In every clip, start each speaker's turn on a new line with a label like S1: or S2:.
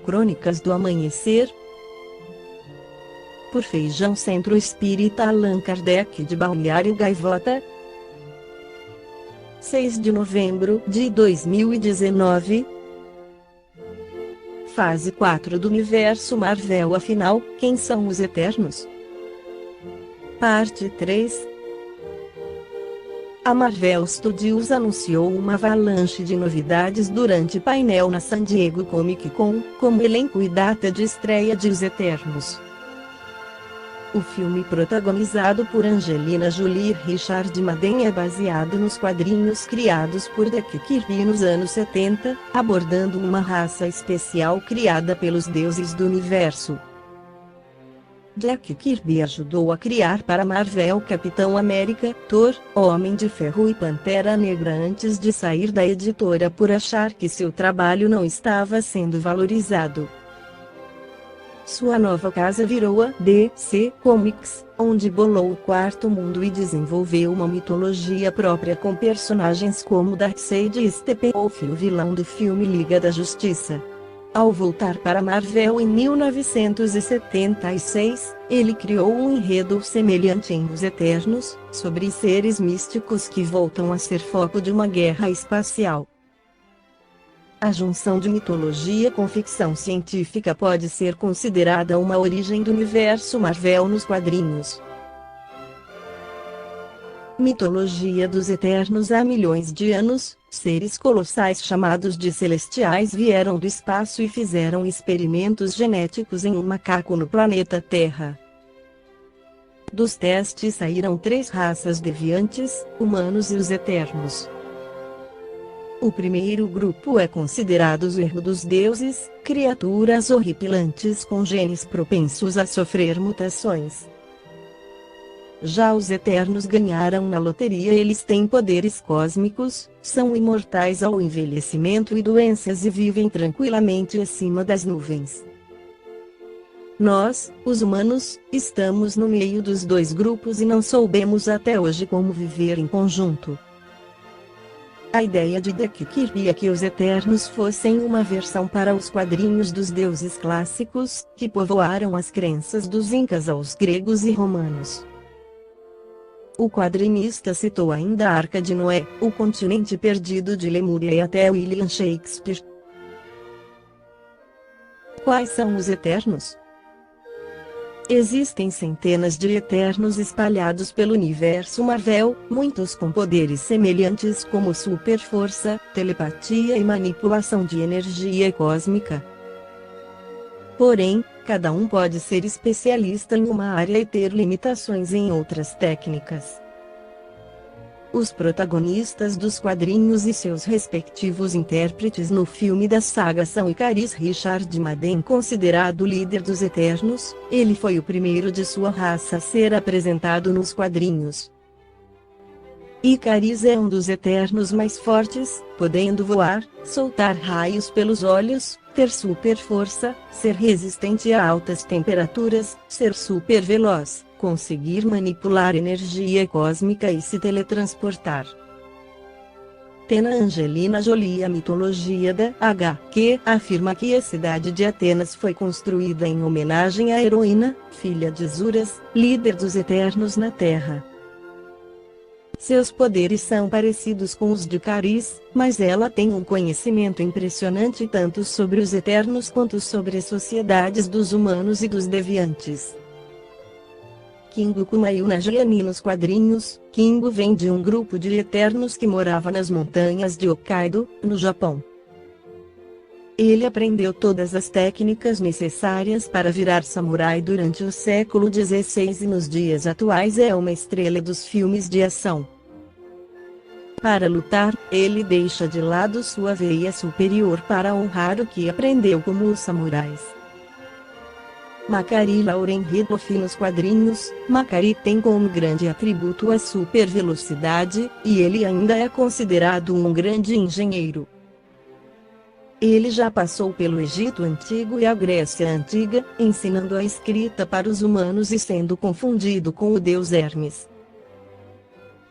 S1: Crônicas do Amanhecer. Por Feijão Centro Espírita Allan Kardec de Balneário Gaivota. 6 de novembro de 2019. Fase 4 do Universo Marvel. Afinal, quem são os Eternos? Parte 3. A Marvel Studios anunciou uma avalanche de novidades durante painel na San Diego Comic Con, como elenco e data de estreia de Os Eternos. O filme, protagonizado por Angelina Jolie e Richard Madden, é baseado nos quadrinhos criados por Jack Kirby nos anos 70, abordando uma raça especial criada pelos deuses do universo. Jack Kirby ajudou a criar para Marvel Capitão América, Thor, Homem de Ferro e Pantera Negra antes de sair da editora por achar que seu trabalho não estava sendo valorizado. Sua nova casa virou a DC Comics, onde bolou o Quarto Mundo e desenvolveu uma mitologia própria com personagens como Darkseid e Steppenwolf, o vilão do filme Liga da Justiça. Ao voltar para Marvel em 1976, ele criou um enredo semelhante em Os Eternos, sobre seres místicos que voltam a ser foco de uma guerra espacial. A junção de mitologia com ficção científica pode ser considerada uma origem do universo Marvel nos quadrinhos. Mitologia dos Eternos. Há milhões de anos, seres colossais chamados de Celestiais vieram do espaço e fizeram experimentos genéticos em um macaco no planeta Terra. Dos testes saíram 3 raças deviantes, humanos e os Eternos. O primeiro grupo é considerado o erro dos deuses, criaturas horripilantes com genes propensos a sofrer mutações. Já os Eternos ganharam na loteria. Eles têm poderes cósmicos, são imortais ao envelhecimento e doenças e vivem tranquilamente acima das nuvens. Nós, os humanos, estamos no meio dos 2 grupos e não soubemos até hoje como viver em conjunto. A ideia de Jack Kirby é que os Eternos fossem uma versão para os quadrinhos dos deuses clássicos, que povoaram as crenças dos incas aos gregos e romanos. O quadrinista citou ainda a Arca de Noé, o continente perdido de Lemúria e até William Shakespeare. Quais são os Eternos? Existem centenas de Eternos espalhados pelo universo Marvel, muitos com poderes semelhantes como super-força, telepatia e manipulação de energia cósmica. Porém, cada um pode ser especialista em uma área e ter limitações em outras técnicas. Os protagonistas dos quadrinhos e seus respectivos intérpretes no filme da saga são Ikaris. Richard Madden, considerado o líder dos Eternos, ele foi o primeiro de sua raça a ser apresentado nos quadrinhos. Ikaris é um dos Eternos mais fortes, podendo voar, soltar raios pelos olhos, ter super força, ser resistente a altas temperaturas, ser super veloz, conseguir manipular energia cósmica e se teletransportar. Tena Angelina Jolie. A mitologia da HQ afirma que a cidade de Atenas foi construída em homenagem à heroína, filha de Zuras, líder dos Eternos na Terra. Seus poderes são parecidos com os de Ikaris, mas ela tem um conhecimento impressionante tanto sobre os Eternos quanto sobre as sociedades dos humanos e dos deviantes. Kingo Kumail. Na Gianni. Nos quadrinhos, Kingo vem de um grupo de Eternos que morava nas montanhas de Hokkaido, no Japão. Ele aprendeu todas as técnicas necessárias para virar samurai durante o século XVI e nos dias atuais é uma estrela dos filmes de ação. Para lutar, ele deixa de lado sua veia superior para honrar o que aprendeu como os samurais. Makari Lauren Ridloff. Nos quadrinhos, Makari tem como grande atributo a super velocidade, e ele ainda é considerado um grande engenheiro. Ele já passou pelo Egito Antigo e a Grécia Antiga, ensinando a escrita para os humanos e sendo confundido com o deus Hermes.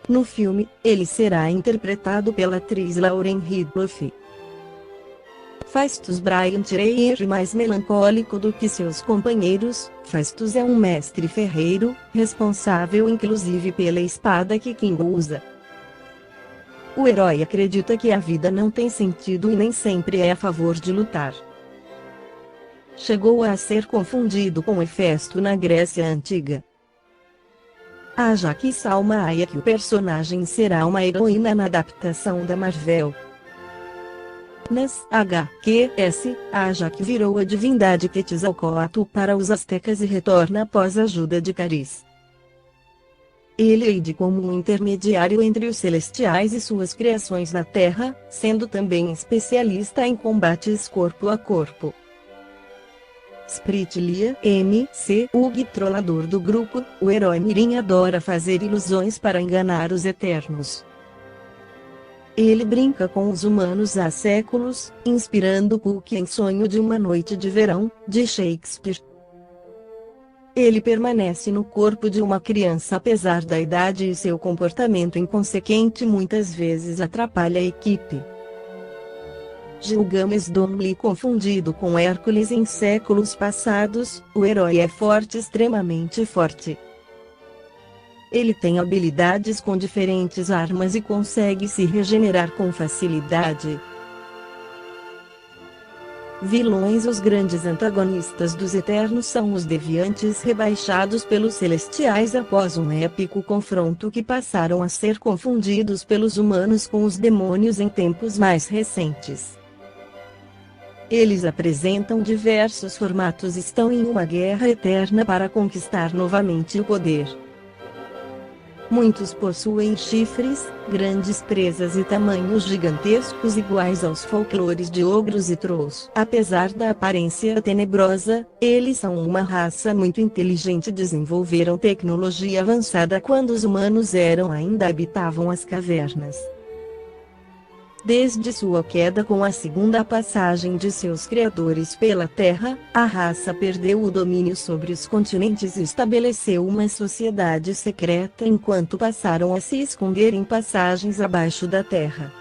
S1: No filme, ele será interpretado pela atriz Lauren Ridloff. Fastus Brian Tyrier mais melancólico do que seus companheiros. Fastus é um mestre ferreiro, responsável inclusive pela espada que King usa. O herói acredita que a vida não tem sentido e nem sempre é a favor de lutar. Chegou a ser confundido com Hefesto na Grécia Antiga. Há já que Salma Hayek, o personagem será uma heroína na adaptação da Marvel. Nas HQs, a Jaque virou a divindade Quetzalcóatl para os astecas e retorna após a ajuda de Caris. Ele age como um intermediário entre os celestiais e suas criações na Terra, sendo também especialista em combates corpo a corpo. Spritlia MC, o trollador do grupo, o herói mirim adora fazer ilusões para enganar os Eternos. Ele brinca com os humanos há séculos, inspirando Puck em Sonho de uma Noite de Verão, de Shakespeare. Ele permanece no corpo de uma criança apesar da idade e seu comportamento inconsequente muitas vezes atrapalha a equipe. Gilgamesh Domli confundido com Hércules em séculos passados, o herói é forte, extremamente forte. Ele tem habilidades com diferentes armas e consegue se regenerar com facilidade. Vilões. Os grandes antagonistas dos Eternos são os deviantes rebaixados pelos Celestiais após um épico confronto que passaram a ser confundidos pelos humanos com os demônios em tempos mais recentes. Eles apresentam diversos formatos e estão em uma guerra eterna para conquistar novamente o poder. Muitos possuem chifres, grandes presas e tamanhos gigantescos iguais aos folclores de ogros e trolls. Apesar da aparência tenebrosa, eles são uma raça muito inteligente. Desenvolveram tecnologia avançada quando os humanos ainda habitavam as cavernas. Desde sua queda com a segunda passagem de seus criadores pela Terra, a raça perdeu o domínio sobre os continentes e estabeleceu uma sociedade secreta enquanto passaram a se esconder em passagens abaixo da Terra.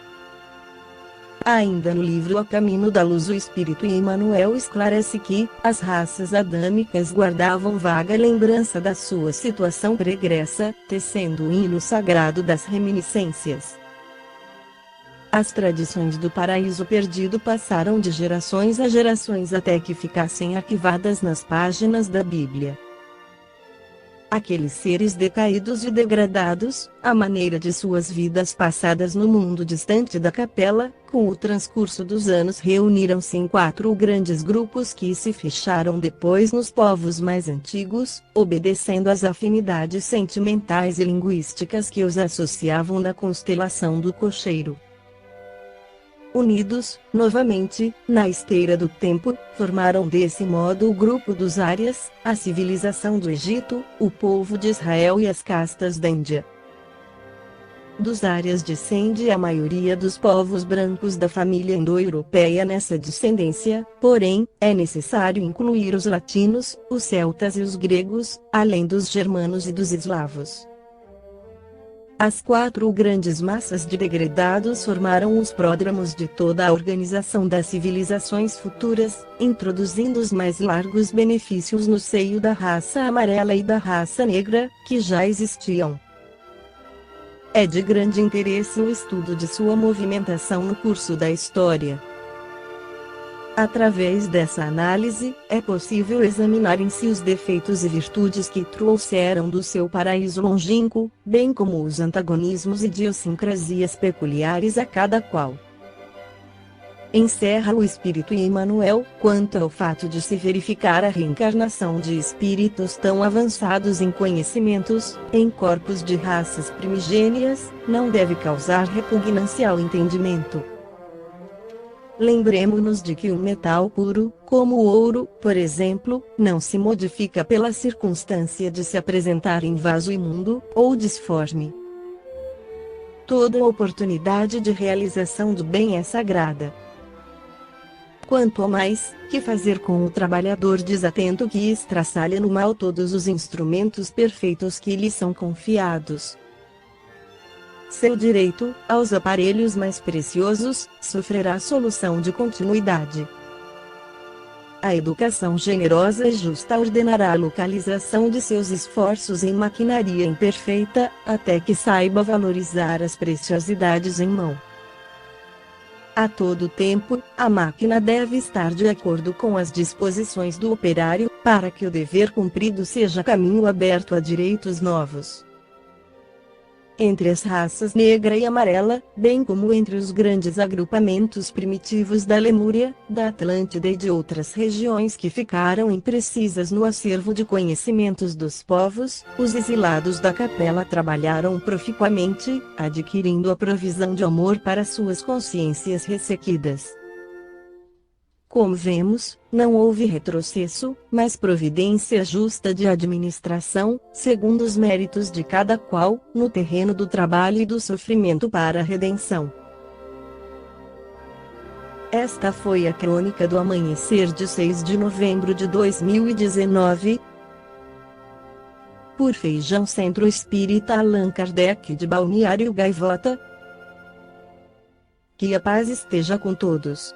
S1: Ainda no livro A Caminho da Luz, o Espírito Emmanuel esclarece que as raças adâmicas guardavam vaga lembrança da sua situação pregressa, tecendo o hino sagrado das reminiscências. As tradições do paraíso perdido passaram de gerações a gerações até que ficassem arquivadas nas páginas da Bíblia. Aqueles seres decaídos e degradados, à maneira de suas vidas passadas no mundo distante da capela, com o transcurso dos anos reuniram-se em 4 grandes grupos que se fecharam depois nos povos mais antigos, obedecendo às afinidades sentimentais e linguísticas que os associavam na constelação do cocheiro. Unidos, novamente, na esteira do tempo, formaram desse modo o grupo dos Árias, a civilização do Egito, o povo de Israel e as castas da Índia. Dos Árias descende a maioria dos povos brancos da família indo-europeia. Nessa descendência, porém, é necessário incluir os latinos, os celtas e os gregos, além dos germanos e dos eslavos. As 4 grandes massas de degradados formaram os pródromos de toda a organização das civilizações futuras, introduzindo os mais largos benefícios no seio da raça amarela e da raça negra, que já existiam. É de grande interesse o estudo de sua movimentação no curso da história. Através dessa análise, é possível examinar em si os defeitos e virtudes que trouxeram do seu paraíso longínquo, bem como os antagonismos e idiosincrasias peculiares a cada qual. Encerra o Espírito Emmanuel. Quanto ao fato de se verificar a reencarnação de espíritos tão avançados em conhecimentos, em corpos de raças primigênias, não deve causar repugnância ao entendimento. Lembremo-nos de que um metal puro, como o ouro, por exemplo, não se modifica pela circunstância de se apresentar em vaso imundo, ou disforme. Toda oportunidade de realização do bem é sagrada. Quanto ao mais, que fazer com o trabalhador desatento que estraçalha no mal todos os instrumentos perfeitos que lhe são confiados? seu direito aos aparelhos mais preciosos sofrerá solução de continuidade. A educação generosa e justa ordenará a localização de seus esforços em maquinaria imperfeita, até que saiba valorizar as preciosidades em mão. A todo tempo, a máquina deve estar de acordo com as disposições do operário, para que o dever cumprido seja caminho aberto a direitos novos. Entre as raças negra e amarela, bem como entre os grandes agrupamentos primitivos da Lemúria, da Atlântida e de outras regiões que ficaram imprecisas no acervo de conhecimentos dos povos, os exilados da capela trabalharam proficuamente, adquirindo a provisão de amor para suas consciências ressequidas. Como vemos, não houve retrocesso, mas providência justa de administração, segundo os méritos de cada qual, no terreno do trabalho e do sofrimento para a redenção. Esta foi a crônica do amanhecer de 6 de novembro de 2019. Por Feijão Centro Espírita Allan Kardec de Balneário Gaivota. Que a paz esteja com todos.